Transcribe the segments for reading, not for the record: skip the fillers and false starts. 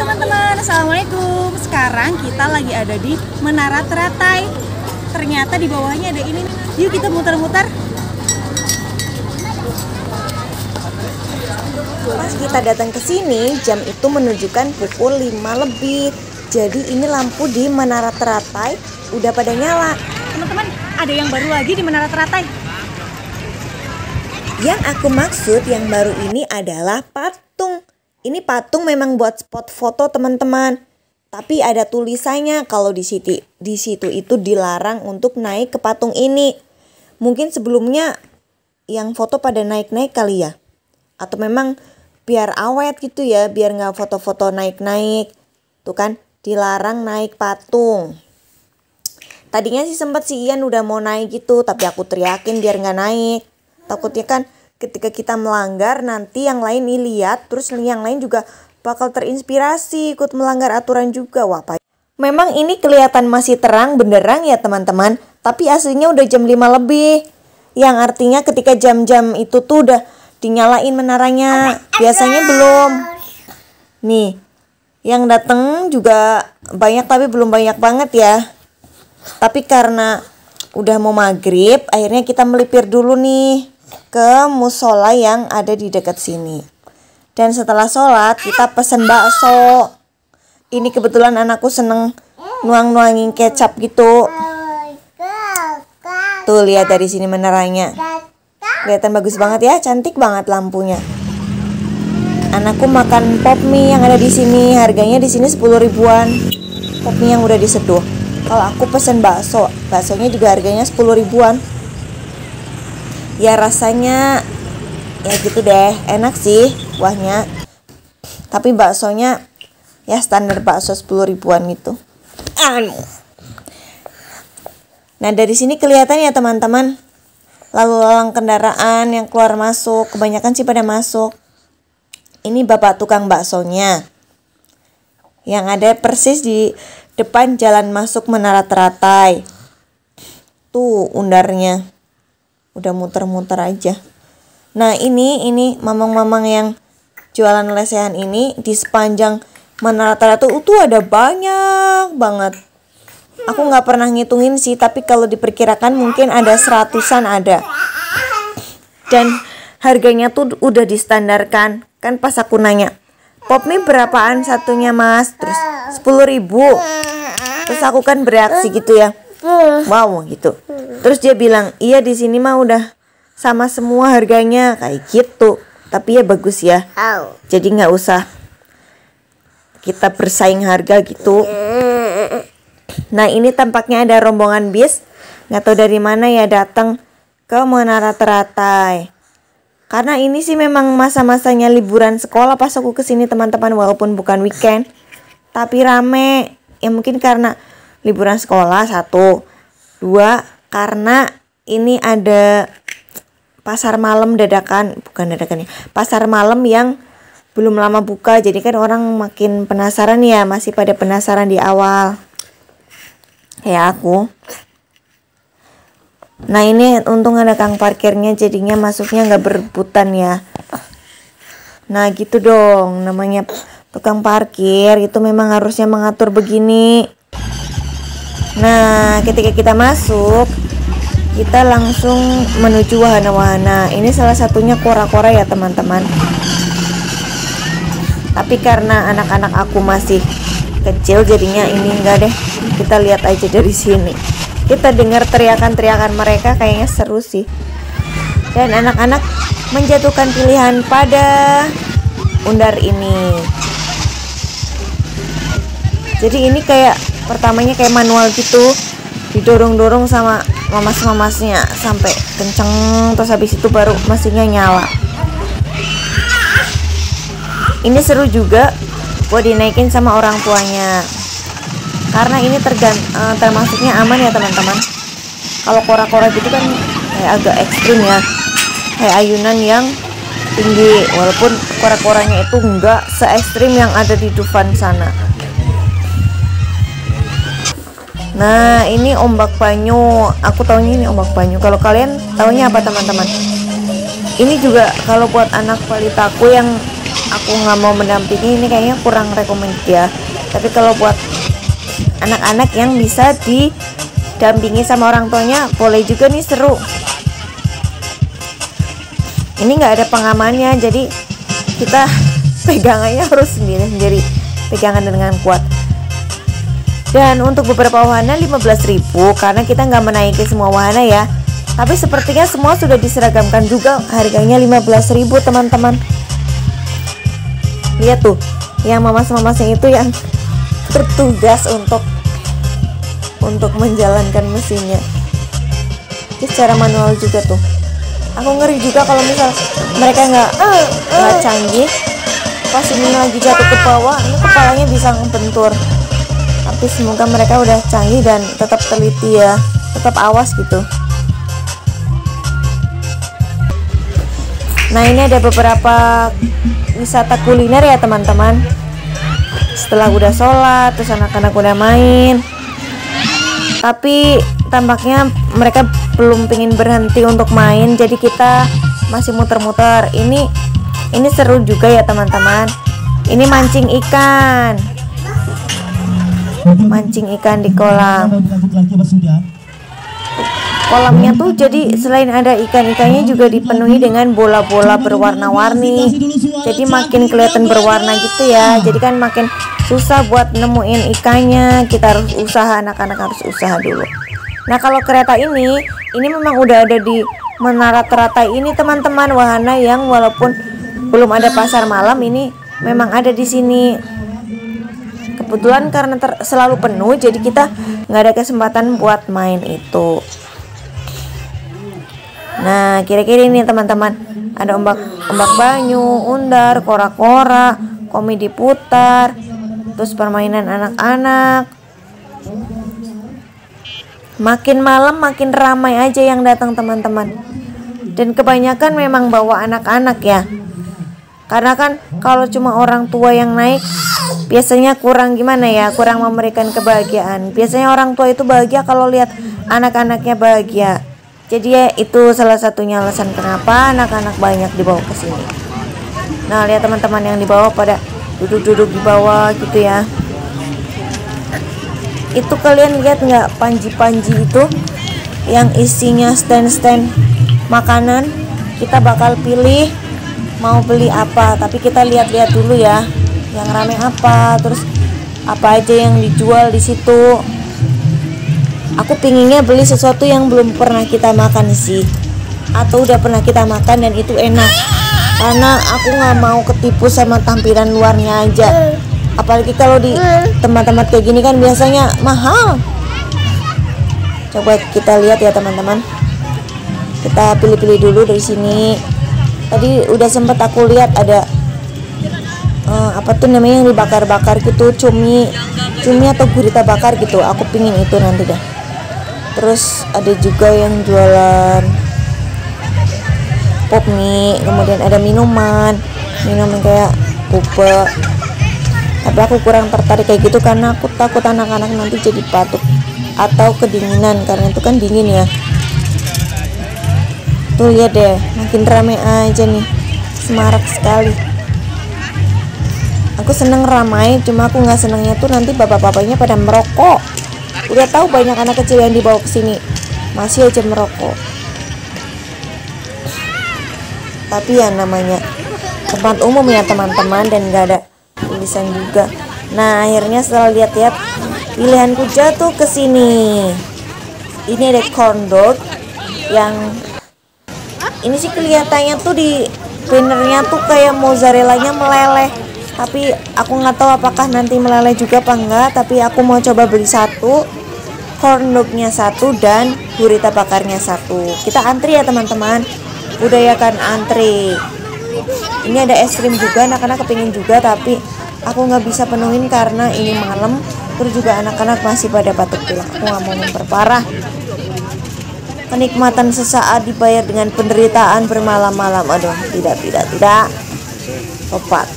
teman-teman, assalamualaikum. Sekarang kita lagi ada di Menara Teratai. Ternyata di bawahnya ada ini. Yuk kita muter-muter. Pas kita datang ke sini, jam itu menunjukkan pukul 5 lebih. Jadi ini lampu di Menara Teratai udah pada nyala. Teman-teman, ada yang baru lagi di Menara Teratai. Yang aku maksud yang baru ini adalah patung. Ini patung memang buat spot foto teman-teman. Tapi ada tulisannya kalau di situ itu dilarang untuk naik ke patung ini. Mungkin sebelumnya yang foto pada naik-naik kali ya. Atau memang biar awet gitu ya, biar nggak foto-foto naik-naik. Tuh kan, dilarang naik patung. Tadinya sih sempet si Ian udah mau naik gitu, tapi aku teriakin biar nggak naik. Takutnya kan ketika kita melanggar nanti yang lain lihat, terus yang lain juga bakal terinspirasi ikut melanggar aturan juga. Wah, memang ini kelihatan masih terang benderang ya teman-teman, tapi aslinya udah jam 5 lebih. Yang artinya ketika jam-jam itu tuh udah dinyalain menaranya, biasanya belum. Nih, yang dateng juga banyak tapi belum banyak banget ya. Tapi karena udah mau maghrib, akhirnya kita melipir dulu nih ke musola yang ada di dekat sini. Dan setelah sholat kita pesen bakso. Ini kebetulan anakku seneng nuang-nuangin kecap gitu. Tuh lihat dari sini meneranya. Kelihatan bagus banget ya, cantik banget lampunya. Anakku makan pop mie yang ada di sini. Harganya di sini 10 ribuan. Pop mie yang udah diseduh. Kalau aku pesen bakso, baksonya juga harganya 10 ribuan. Ya rasanya ya gitu deh, enak sih kuahnya. Tapi baksonya ya standar bakso 10 ribuan gitu. Nah dari sini kelihatan ya teman-teman, lalu lalang kendaraan yang keluar masuk, kebanyakan sih pada masuk. Ini bapak tukang baksonya yang ada persis di depan jalan masuk Menara Teratai. Tuh undarnya udah muter-muter aja. Nah ini mamang-mamang yang jualan lesehan ini di sepanjang Menara Teratai itu ada banyak banget. Aku nggak pernah ngitungin sih, tapi kalau diperkirakan mungkin ada 100-an ada. Dan harganya tuh udah distandarkan. Kan pas aku nanya, pop mie berapaan satunya mas? Terus 10 ribu. Terus aku kan bereaksi gitu ya, wow gitu. Terus dia bilang, iya di sini mah udah sama semua harganya kayak gitu. Tapi ya bagus ya. Jadi nggak usah kita bersaing harga gitu. Nah ini tampaknya ada rombongan bis, nggak tahu dari mana ya datang ke Menara Teratai. Karena ini sih memang masa-masanya liburan sekolah pas aku kesini teman-teman, walaupun bukan weekend, tapi rame. Ya mungkin karena liburan sekolah 1, 2, karena ini ada pasar malam pasar malam yang belum lama buka. Jadi kan orang makin penasaran ya, masih pada penasaran di awal. Ya aku. Nah ini untung ada kang parkirnya, jadinya masuknya nggak berebutan ya. Nah gitu dong, namanya tukang parkir itu memang harusnya mengatur begini. Nah ketika kita masuk, kita langsung menuju wahana-wahana. Ini salah satunya kora-kora ya teman-teman. Tapi karena anak-anak aku masih kecil, jadinya ini enggak deh. Kita lihat aja dari sini. Kita dengar teriakan-teriakan mereka, kayaknya seru sih. Dan anak-anak menjatuhkan pilihan pada undar ini. Jadi ini kayak pertamanya kayak manual gitu, didorong-dorong sama mamas-mamasnya sampai kenceng, terus habis itu baru mesinnya nyala. Ini seru juga buat dinaikin sama orang tuanya, karena ini termasuknya aman ya teman-teman. Kalau kora-kora gitu kan kayak agak ekstrim ya, kayak ayunan yang tinggi, walaupun kora-koranya itu enggak se ekstrim yang ada di Dufan sana. Nah ini ombak banyu, aku taunya ini ombak banyu. Kalau kalian taunya apa teman-teman? Ini juga kalau buat anak balitaku yang aku nggak mau mendampingi, ini kayaknya kurang recommend ya. Tapi kalau buat anak-anak yang bisa didampingi sama orang tuanya boleh juga nih, seru. Ini nggak ada pengamannya, jadi kita pegangannya harus sendiri-sendiri, pegangan dengan kuat. Dan untuk beberapa wahana 15.000 karena kita nggak menaiki semua wahana ya. Tapi sepertinya semua sudah diseragamkan juga harganya 15.000 teman-teman. Lihat tuh, yang mamas-mamasnya itu yang bertugas untuk menjalankan mesinnya. Ini secara manual juga tuh. Aku ngeri juga kalau misal mereka nggak canggih, pas ini lagi jatuh ke bawah, ini kepalanya bisa ngebentur. Tapi semoga mereka udah canggih dan tetap teliti ya, tetap awas gitu. Nah, ini ada beberapa wisata kuliner ya teman-teman. Setelah udah sholat, terus anak-anak udah main, tapi tampaknya mereka belum pengen berhenti untuk main, jadi kita masih muter-muter. Ini seru juga ya teman-teman. Ini mancing ikan di kolam. Kolamnya tuh jadi selain ada ikan-ikannya juga dipenuhi dengan bola-bola berwarna-warni, jadi makin kelihatan berwarna gitu ya. Jadi kan makin susah buat nemuin ikannya, kita harus usaha, anak-anak harus usaha dulu. Nah, kalau kereta ini memang udah ada di Menara Teratai ini teman-teman, wahana yang walaupun belum ada pasar malam ini memang ada di sini. Kebetulan karena selalu penuh, jadi kita nggak ada kesempatan buat main itu. Nah, kira-kira ini teman-teman, ada ombak banyu, undar, kora-kora, komedi putar, terus permainan anak-anak. Makin malam makin ramai aja yang datang teman-teman. Dan kebanyakan memang bawa anak-anak ya. Karena kan kalau cuma orang tua yang naik biasanya kurang gimana ya, kurang memberikan kebahagiaan. Biasanya orang tua itu bahagia kalau lihat anak-anaknya bahagia. Jadi ya itu salah satunya alasan kenapa anak-anak banyak dibawa ke sini. Nah, lihat teman-teman yang dibawa pada duduk-duduk di bawah gitu ya. Itu kalian lihat nggak panji-panji itu yang isinya stand-stand makanan? Kita bakal pilih mau beli apa, tapi kita lihat-lihat dulu ya yang rame apa, terus apa aja yang dijual di situ. Aku pinginnya beli sesuatu yang belum pernah kita makan sih, atau udah pernah kita makan dan itu enak. Karena aku nggak mau ketipu sama tampilan luarnya aja. Apalagi kalau di tempat-tempat kayak gini kan biasanya mahal. Coba kita lihat ya teman-teman. Kita pilih-pilih dulu dari sini. Tadi udah sempet aku lihat ada apa tuh namanya yang dibakar-bakar gitu, cumi atau gurita bakar gitu. Aku pingin itu nanti deh. Terus ada juga yang jualan pop mie, kemudian ada minuman kayak boba. Tapi aku kurang tertarik kayak gitu karena aku takut anak-anak nanti jadi batuk atau kedinginan, karena itu kan dingin ya. Tuh lihat deh, makin ramai aja nih, semarak sekali. Aku seneng ramai, cuma aku nggak senengnya tuh nanti bapak-bapaknya pada merokok. Udah tahu banyak anak kecil yang dibawa ke sini masih aja merokok. Tapi ya namanya tempat umum ya teman-teman, dan nggak ada tulisan juga. Nah, akhirnya setelah lihat-lihat pilihanku jatuh ke sini. Ini ada corn dog yang ini sih kelihatannya tuh di bannernya tuh kayak mozzarellanya meleleh, tapi aku nggak tahu apakah nanti meleleh juga apa enggak. Tapi aku mau coba beli satu, corn dognya satu, dan gurita bakarnya satu. Kita antri ya teman-teman, budayakan antri. Ini ada es krim juga, anak-anak kepingin juga, tapi aku nggak bisa penuhin karena ini malam. Terus juga anak-anak masih pada batuk pilek, aku nggak mau memperparah. Kenikmatan sesaat dibayar dengan penderitaan bermalam-malam. Aduh, tidak tepat.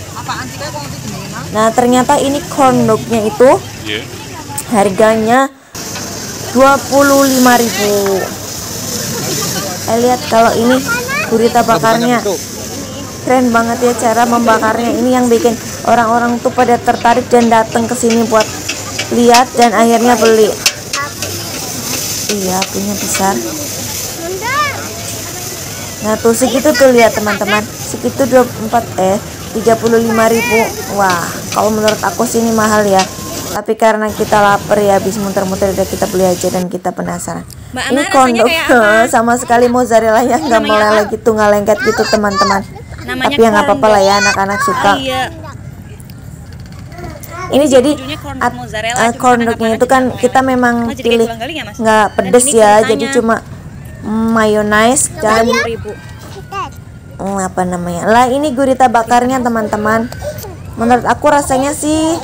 Nah, ternyata ini corn dognya itu harganya 25.000. Lihat kalau ini gurita bakarnya Keren banget ya cara membakarnya. Ini yang bikin orang-orang tuh pada tertarik dan datang ke sini buat lihat dan akhirnya beli. Iya, apinya besar. Nah tuh segitu tuh, lihat teman-teman, segitu 35.000. Wah, kalau menurut aku sih ini mahal ya. Tapi karena kita lapar ya, habis muter-muter udah kita beli aja dan kita penasaran. Ini kondok sama sekali mozzarella-nya nggak meleleh gitu, nggak lengket gitu teman-teman. Tapi ya nggak apa-apa lah ya, anak-anak suka. Ini jadi corndognya itu kan kita memang pilih nggak pedes ya, jadi cuma mayonnaise dan apa namanya lah, ini gurita bakarnya teman-teman. Menurut aku rasanya sih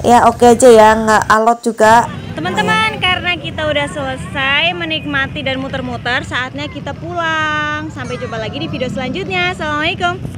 ya oke aja ya, nggak alot juga teman-teman. Karena kita udah selesai menikmati dan muter-muter, saatnya kita pulang. Sampai jumpa lagi di video selanjutnya. Assalamualaikum.